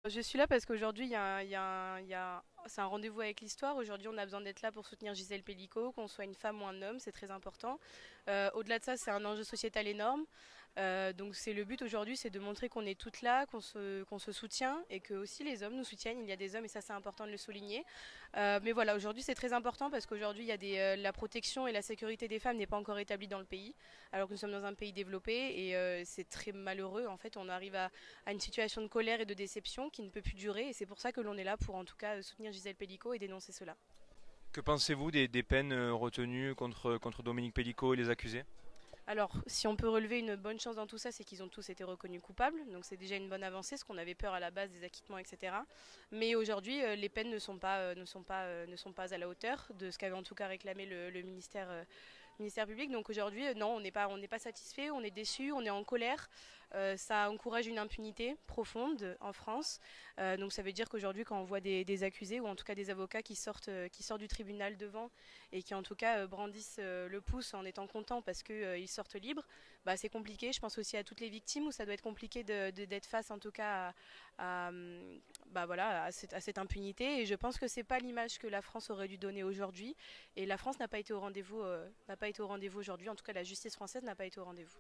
Je suis là parce qu'aujourd'hui, c'est un rendez-vous avec l'histoire. Aujourd'hui, on a besoin d'être là pour soutenir Gisèle Pellico, qu'on soit une femme ou un homme, c'est très important. Au-delà de ça, c'est un enjeu sociétal énorme. Donc c'est le but aujourd'hui, c'est de montrer qu'on est toutes là, qu'on se soutient et que aussi les hommes nous soutiennent. Il y a des hommes et ça c'est important de le souligner. Mais voilà, aujourd'hui c'est très important parce qu'aujourd'hui la protection et la sécurité des femmes n'est pas encore établie dans le pays, alors que nous sommes dans un pays développé et c'est très malheureux. En fait, on arrive à une situation de colère et de déception qui ne peut plus durer et c'est pour ça que l'on est là pour en tout cas soutenir Gisèle Pellico et dénoncer cela. Que pensez-vous des peines retenues contre Dominique Pellico et les accusés? Alors, si on peut relever une bonne chance dans tout ça, c'est qu'ils ont tous été reconnus coupables, donc c'est déjà une bonne avancée, parce qu'on avait peur à la base des acquittements, etc. Mais aujourd'hui, les peines ne sont pas à la hauteur de ce qu'avait en tout cas réclamé le ministère public. Donc aujourd'hui, non, on n'est pas satisfait, on est déçu, on est en colère. Ça encourage une impunité profonde en France. Donc ça veut dire qu'aujourd'hui, quand on voit des accusés ou en tout cas des avocats qui sortent du tribunal devant et qui en tout cas brandissent le pouce en étant contents parce qu'ils sortent libres, bah, c'est compliqué. Je pense aussi à toutes les victimes où ça doit être compliqué d'être face en tout cas bah, voilà, à cette impunité. Et je pense que c'est pas l'image que la France aurait dû donner aujourd'hui. Et la France n'a pas été au rendez-vous aujourd'hui. En tout cas, la justice française n'a pas été au rendez-vous.